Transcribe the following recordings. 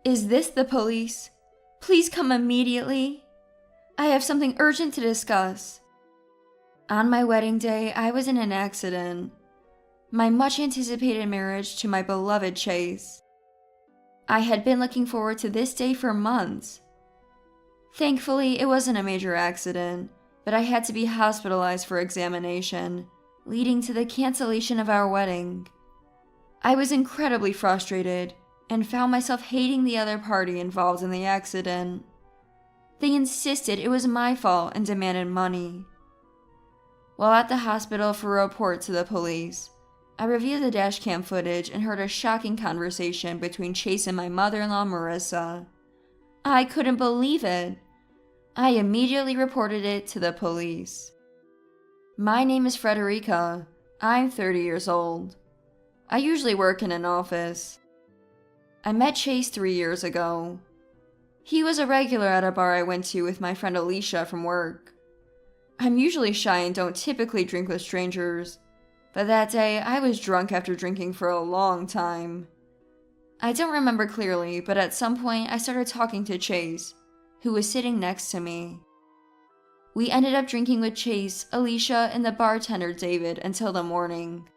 Is this the police? Please come immediately. I have something urgent to discuss. On my wedding day, I was in an accident. My much-anticipated marriage to my beloved Chase. I had been looking forward to this day for months. Thankfully, it wasn't a major accident, but I had to be hospitalized for examination, leading to the cancellation of our wedding. I was incredibly frustrated and found myself hating the other party involved in the accident. They insisted it was my fault and demanded money. While at the hospital for a report to the police, I reviewed the dashcam footage and heard a shocking conversation between Chase and my mother-in-law, Marissa. I couldn't believe it. I immediately reported it to the police. My name is Frederica. I'm 30 years old. I usually work in an office. I met Chase 3 years ago. He was a regular at a bar I went to with my friend Alicia from work. I'm usually shy and don't typically drink with strangers, but that day I was drunk after drinking for a long time. I don't remember clearly, but at some point I started talking to Chase, who was sitting next to me. We ended up drinking with Chase, Alicia, and the bartender David until the morning.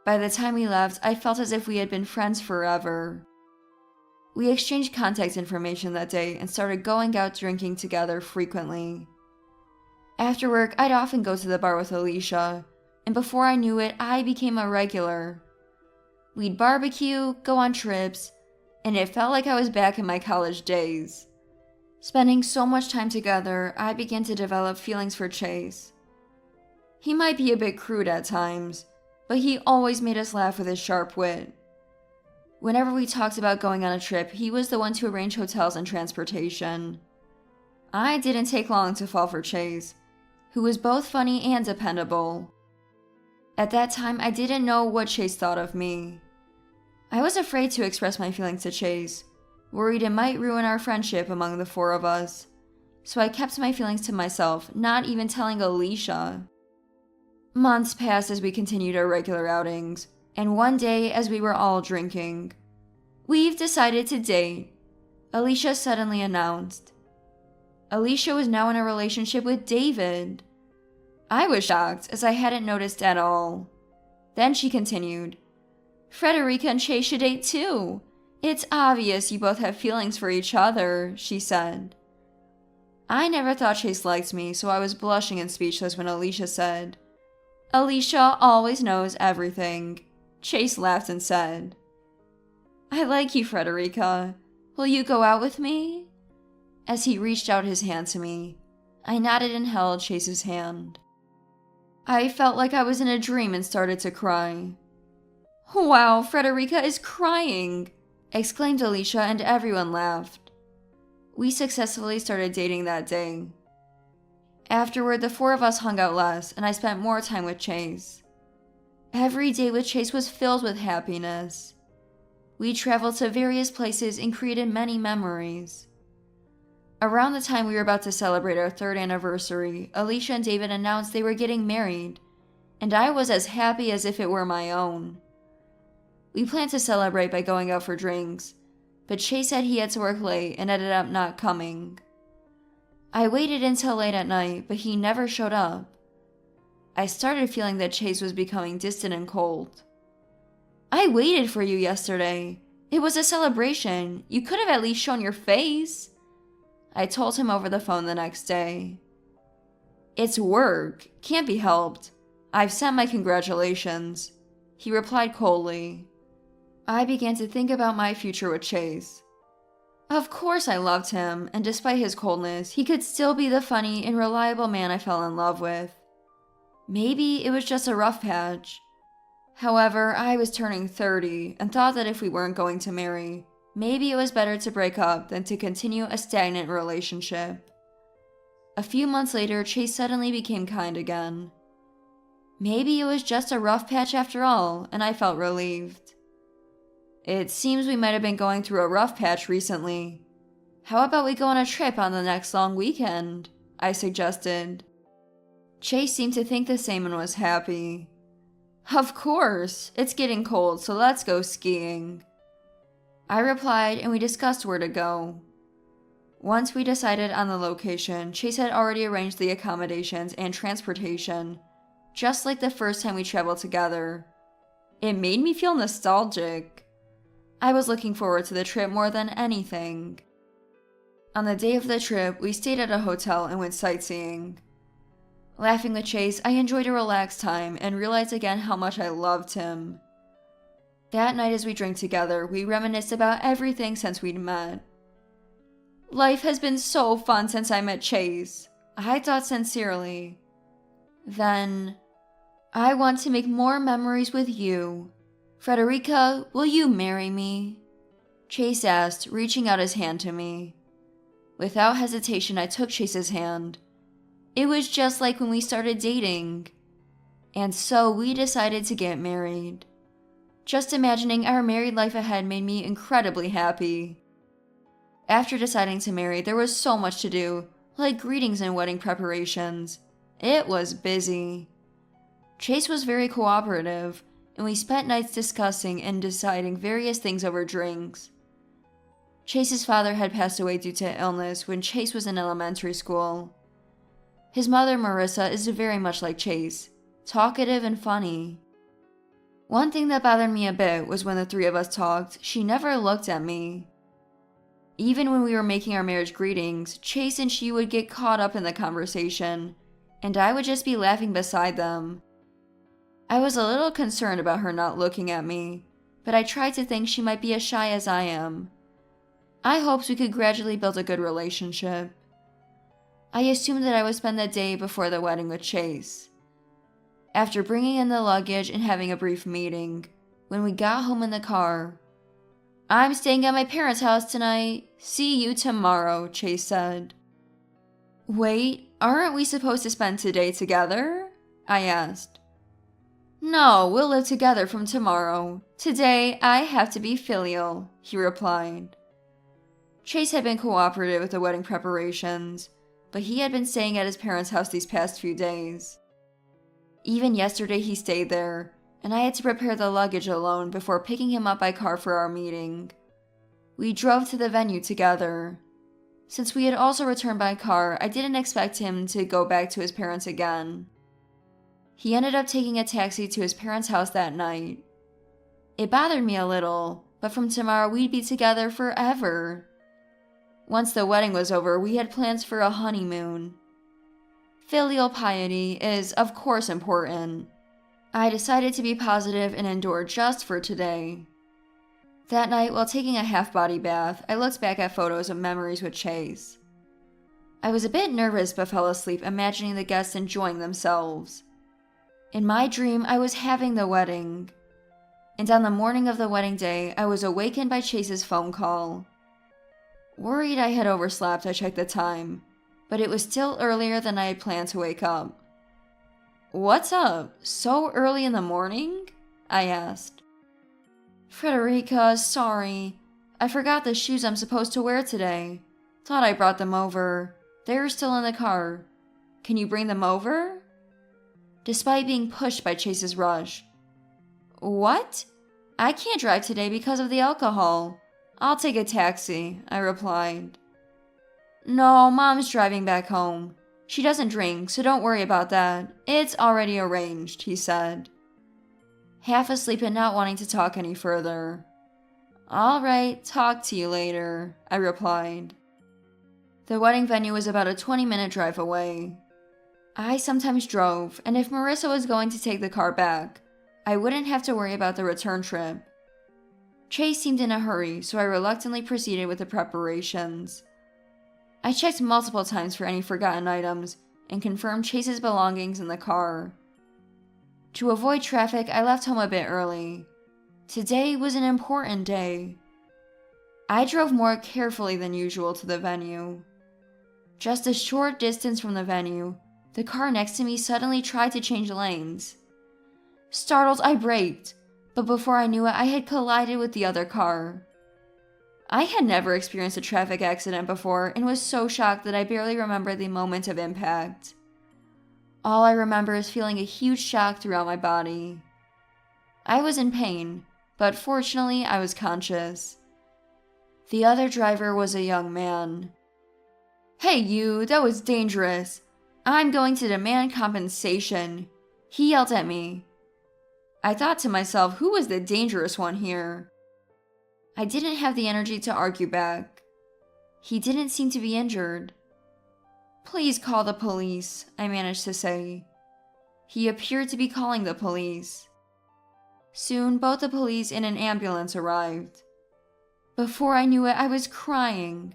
By the time we left, I felt as if we had been friends forever. We exchanged contact information that day and started going out drinking together frequently. After work, I'd often go to the bar with Alicia, and before I knew it, I became a regular. We'd barbecue, go on trips, and it felt like I was back in my college days. Spending so much time together, I began to develop feelings for Chase. He might be a bit crude at times, but he always made us laugh with his sharp wit. Whenever we talked about going on a trip, he was the one to arrange hotels and transportation. I didn't take long to fall for Chase, who was both funny and dependable. At that time, I didn't know what Chase thought of me. I was afraid to express my feelings to Chase, worried it might ruin our friendship among the four of us, so I kept my feelings to myself, not even telling Alicia. Months passed as we continued our regular outings, and one day as we were all drinking, "We've decided to date," Alicia suddenly announced. Alicia was now in a relationship with David. I was shocked, as I hadn't noticed at all. Then she continued, "Frederica and Chase should date too. It's obvious you both have feelings for each other," she said. I never thought Chase liked me, so I was blushing and speechless when Alicia said, "Alicia always knows everything." Chase laughed and said, "I like you, Frederica. Will you go out with me?" As he reached out his hand to me, I nodded and held Chase's hand. I felt like I was in a dream and started to cry. "Wow, Frederica is crying!" exclaimed Alicia, and everyone laughed. We successfully started dating that day. Afterward, the four of us hung out less, and I spent more time with Chase. Every day with Chase was filled with happiness. We traveled to various places and created many memories. Around the time we were about to celebrate our 3rd anniversary, Alicia and David announced they were getting married, and I was as happy as if it were my own. We planned to celebrate by going out for drinks, but Chase said he had to work late and ended up not coming. I waited until late at night, but he never showed up. I started feeling that Chase was becoming distant and cold. "I waited for you yesterday. It was a celebration. You could have at least shown your face," I told him over the phone the next day. "It's work. Can't be helped. I've sent my congratulations," he replied coldly. I began to think about my future with Chase. Of course I loved him, and despite his coldness, he could still be the funny and reliable man I fell in love with. Maybe it was just a rough patch. However, I was turning 30 and thought that if we weren't going to marry, maybe it was better to break up than to continue a stagnant relationship. A few months later, Chase suddenly became kind again. Maybe it was just a rough patch after all, and I felt relieved. "It seems we might have been going through a rough patch recently. How about we go on a trip on the next long weekend?" I suggested. Chase seemed to think the same and was happy. "Of course, it's getting cold, so let's go skiing." I replied, and we discussed where to go. Once we decided on the location, Chase had already arranged the accommodations and transportation, just like the first time we traveled together. It made me feel nostalgic. I was looking forward to the trip more than anything. On the day of the trip, we stayed at a hotel and went sightseeing. Laughing with Chase, I enjoyed a relaxed time and realized again how much I loved him. That night as we drank together, we reminisced about everything since we'd met. Life has been so fun since I met Chase, I thought sincerely. Then, I want to make more memories with you. Frederica, will you marry me? Chase asked, reaching out his hand to me. Without hesitation, I took Chase's hand. It was just like when we started dating. And so we decided to get married. Just imagining our married life ahead made me incredibly happy. After deciding to marry, there was so much to do, like greetings and wedding preparations. It was busy. Chase was very cooperative, and we spent nights discussing and deciding various things over drinks. Chase's father had passed away due to illness when Chase was in elementary school. His mother, Marissa, is very much like Chase, talkative and funny. One thing that bothered me a bit was when the three of us talked, she never looked at me. Even when we were making our marriage greetings, Chase and she would get caught up in the conversation, and I would just be laughing beside them. I was a little concerned about her not looking at me, but I tried to think she might be as shy as I am. I hoped we could gradually build a good relationship. I assumed that I would spend the day before the wedding with Chase. After bringing in the luggage and having a brief meeting, when we got home in the car, "I'm staying at my parents' house tonight. See you tomorrow," Chase said. "Wait, aren't we supposed to spend today together?" I asked. "No, we'll live together from tomorrow. Today, I have to be filial," he replied. Chase had been cooperative with the wedding preparations, but he had been staying at his parents' house these past few days. Even yesterday he stayed there, and I had to prepare the luggage alone before picking him up by car for our meeting. We drove to the venue together. Since we had also returned by car, I didn't expect him to go back to his parents again. He ended up taking a taxi to his parents' house that night. It bothered me a little, but from tomorrow we'd be together forever. Once the wedding was over, we had plans for a honeymoon. Filial piety is, of course, important. I decided to be positive and endure just for today. That night, while taking a half-body bath, I looked back at photos of memories with Chase. I was a bit nervous but fell asleep imagining the guests enjoying themselves. In my dream, I was having the wedding. And on the morning of the wedding day, I was awakened by Chase's phone call. Worried I had overslept, I checked the time, but it was still earlier than I had planned to wake up. "What's up? So early in the morning?" I asked. "Frederica, sorry. I forgot the shoes I'm supposed to wear today. Thought I brought them over. They're still in the car. Can you bring them over?" Despite being pushed by Chase's rush. "What? I can't drive today because of the alcohol. I'll take a taxi," I replied. "No, Mom's driving back home. She doesn't drink, so don't worry about that. It's already arranged," he said. Half asleep and not wanting to talk any further. "All right, talk to you later," I replied. The wedding venue was about a 20-minute drive away. I sometimes drove, and if Marissa was going to take the car back, I wouldn't have to worry about the return trip. Chase seemed in a hurry, so I reluctantly proceeded with the preparations. I checked multiple times for any forgotten items and confirmed Chase's belongings in the car. To avoid traffic, I left home a bit early. Today was an important day. I drove more carefully than usual to the venue. Just a short distance from the venue, the car next to me suddenly tried to change lanes. Startled, I braked, but before I knew it, I had collided with the other car. I had never experienced a traffic accident before and was so shocked that I barely remember the moment of impact. All I remember is feeling a huge shock throughout my body. I was in pain, but fortunately I was conscious. The other driver was a young man. "Hey you, that was dangerous. I'm going to demand compensation," he yelled at me. I thought to myself, who was the dangerous one here? I didn't have the energy to argue back. He didn't seem to be injured. "Please call the police," I managed to say. He appeared to be calling the police. Soon, both the police and an ambulance arrived. Before I knew it, I was crying.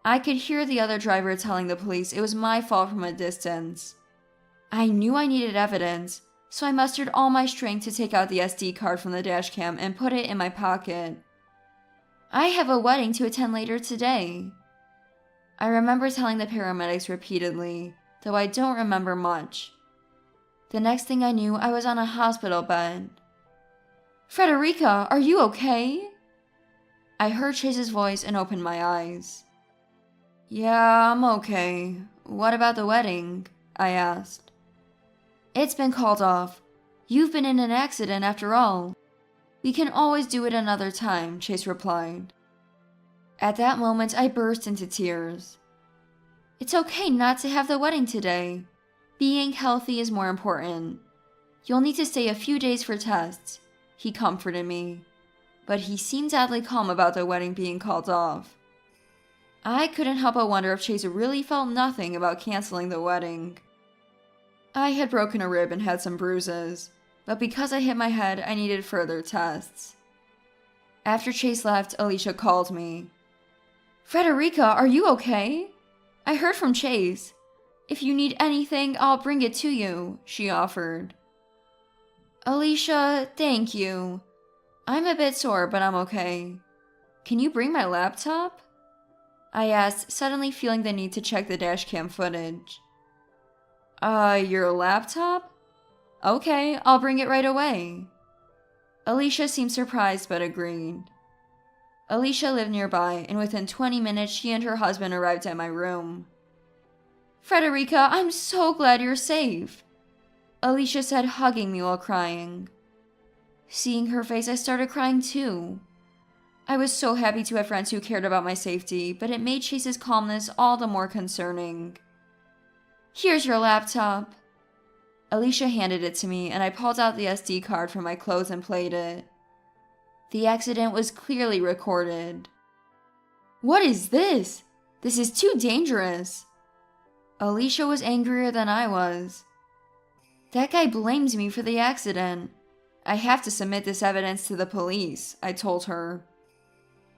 I could hear the other driver telling the police it was my fault from a distance. I knew I needed evidence, so I mustered all my strength to take out the SD card from the dashcam and put it in my pocket. I have a wedding to attend later today. I remember telling the paramedics repeatedly, though I don't remember much. The next thing I knew, I was on a hospital bed. "Frederica, are you okay?" I heard Chase's voice and opened my eyes. "Yeah, I'm okay. What about the wedding?" I asked. "It's been called off. You've been in an accident after all. We can always do it another time," Chase replied. At that moment, I burst into tears. "It's okay not to have the wedding today. Being healthy is more important. You'll need to stay a few days for tests," he comforted me, but he seemed oddly calm about the wedding being called off. I couldn't help but wonder if Chase really felt nothing about canceling the wedding. I had broken a rib and had some bruises, but because I hit my head, I needed further tests. After Chase left, Alicia called me. "Frederica, are you okay? I heard from Chase. If you need anything, I'll bring it to you," she offered. "Alicia, thank you. I'm a bit sore, but I'm okay. Can you bring my laptop?" I asked, suddenly feeling the need to check the dashcam footage. Your laptop? Okay, I'll bring it right away." Alicia seemed surprised but agreed. Alicia lived nearby, and within 20 minutes she and her husband arrived at my room. "Frederica, I'm so glad you're safe," Alicia said, hugging me while crying. Seeing her face, I started crying too. I was so happy to have friends who cared about my safety, but it made Chase's calmness all the more concerning. "Here's your laptop." Alicia handed it to me, and I pulled out the SD card from my clothes and played it. The accident was clearly recorded. "What is this? This is too dangerous." Alicia was angrier than I was. "That guy blames me for the accident. I have to submit this evidence to the police," I told her.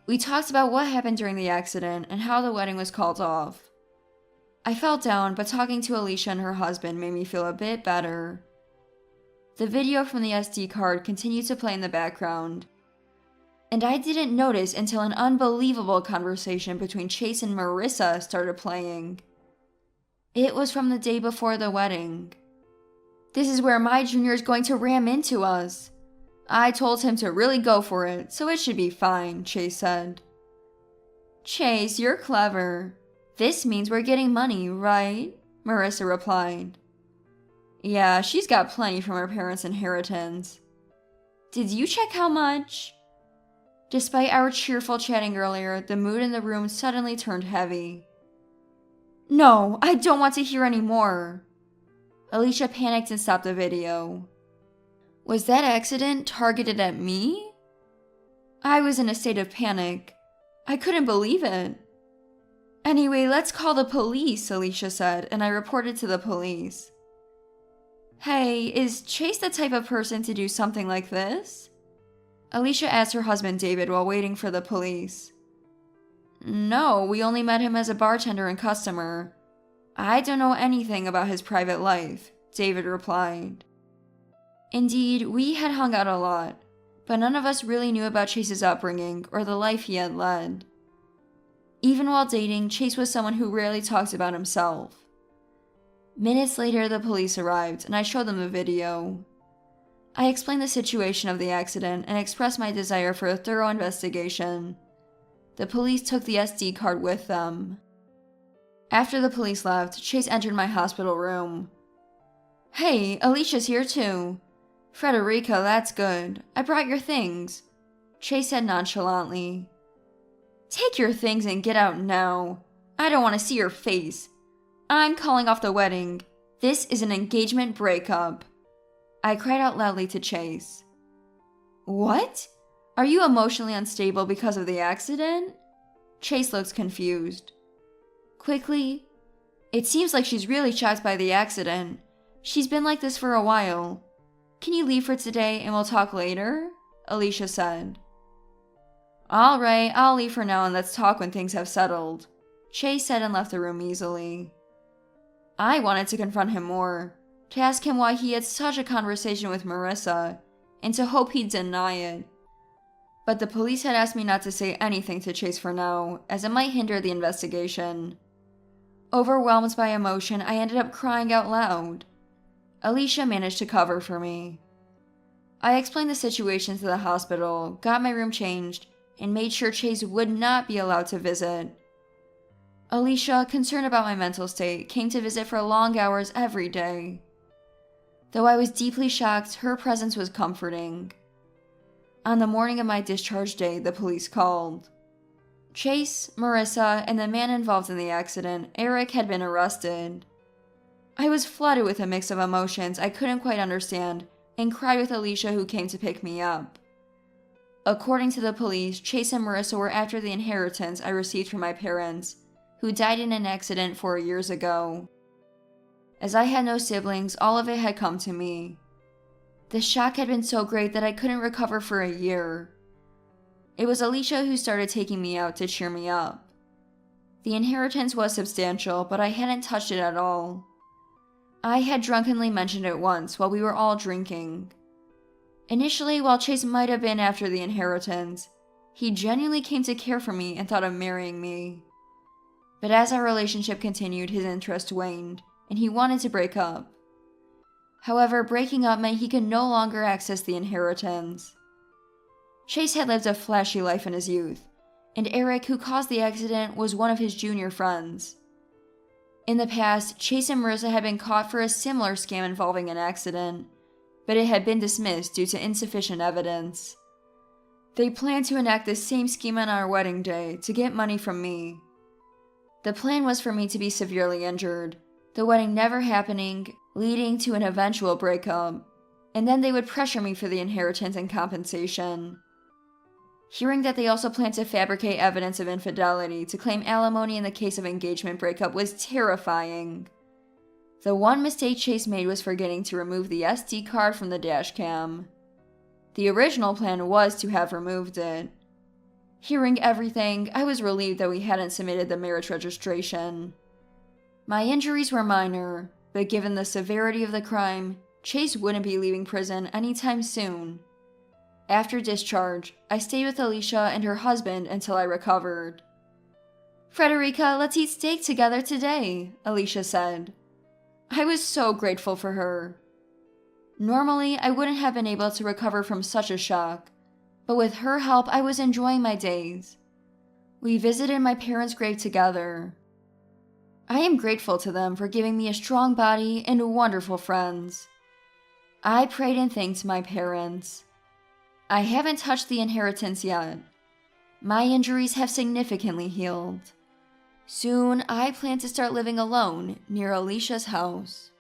We talked about what happened during the accident and how the wedding was called off. I felt down, but talking to Alicia and her husband made me feel a bit better. The video from the SD card continued to play in the background, and I didn't notice until an unbelievable conversation between Chase and Marissa started playing. It was from the day before the wedding. "This is where my junior is going to ram into us. I told him to really go for it, so it should be fine," Chase said. "Chase, you're clever. This means we're getting money, right?" Marissa replied. "Yeah, she's got plenty from her parents' inheritance." "Did you check how much?" Despite our cheerful chatting earlier, the mood in the room suddenly turned heavy. "No, I don't want to hear any more." Alicia panicked and stopped the video. Was that accident targeted at me? I was in a state of panic. I couldn't believe it. "Anyway, let's call the police," Alicia said, and I reported to the police. "Hey, is Chase the type of person to do something like this?" Alicia asked her husband David while waiting for the police. "No, we only met him as a bartender and customer. I don't know anything about his private life," David replied. Indeed, we had hung out a lot, but none of us really knew about Chase's upbringing or the life he had led. Even while dating, Chase was someone who rarely talked about himself. Minutes later, the police arrived, and I showed them the video. I explained the situation of the accident and expressed my desire for a thorough investigation. The police took the SD card with them. After the police left, Chase entered my hospital room. "Hey, Alicia's here too." "Frederica, that's good. I brought your things," Chase said nonchalantly. Take your things and get out now. I don't want to see your face. I'm calling off the wedding. This is an engagement breakup. I cried out loudly to Chase. What? Are you emotionally unstable because of the accident? Chase looks confused. Quickly, it seems like she's really shocked by the accident. She's been like this for a while. Can you leave for today and we'll talk later? Alicia said. All right, I'll leave for now and let's talk when things have settled, Chase said and left the room easily. I wanted to confront him more, to ask him why he had such a conversation with Marissa, and to hope he'd deny it. But the police had asked me not to say anything to Chase for now, as it might hinder the investigation. Overwhelmed by emotion, I ended up crying out loud. Alicia managed to cover for me. I explained the situation to the hospital, got my room changed, and made sure Chase would not be allowed to visit. Alicia, concerned about my mental state, came to visit for long hours every day. Though I was deeply shocked, her presence was comforting. On the morning of my discharge day, the police called. Chase, Marissa, and the man involved in the accident, Eric, had been arrested. I was flooded with a mix of emotions I couldn't quite understand, and cried with Alicia, who came to pick me up. According to the police, Chase and Marissa were after the inheritance I received from my parents, who died in an accident 4 years ago. As I had no siblings, all of it had come to me. The shock had been so great that I couldn't recover for a year. It was Alicia who started taking me out to cheer me up. The inheritance was substantial, but I hadn't touched it at all. I had drunkenly mentioned it once while we were all drinking. Initially, while Chase might have been after the inheritance, he genuinely came to care for me and thought of marrying me. But as our relationship continued, his interest waned, and he wanted to break up. However, breaking up meant he could no longer access the inheritance. Chase had lived a flashy life in his youth, and Eric, who caused the accident, was one of his junior friends. In the past, Chase and Marissa had been caught for a similar scam involving an accident, but it had been dismissed due to insufficient evidence. They planned to enact the same scheme on our wedding day to get money from me. The plan was for me to be severely injured, the wedding never happening, leading to an eventual breakup, and then they would pressure me for the inheritance and compensation. Hearing that they also planned to fabricate evidence of infidelity to claim alimony in the case of engagement breakup was terrifying. The one mistake Chase made was forgetting to remove the SD card from the Dashcam. The original plan was to have removed it. Hearing everything, I was relieved that we hadn't submitted the marriage registration. My injuries were minor, but given the severity of the crime, Chase wouldn't be leaving prison anytime soon. After discharge, I stayed with Alicia and her husband until I recovered. "Frederica, let's eat steak together today," Alicia said. I was so grateful for her. Normally, I wouldn't have been able to recover from such a shock, but with her help, I was enjoying my days. We visited my parents' grave together. I am grateful to them for giving me a strong body and wonderful friends. I prayed and thanked my parents. I haven't touched the inheritance yet. My injuries have significantly healed. Soon, I plan to start living alone near Alicia's house.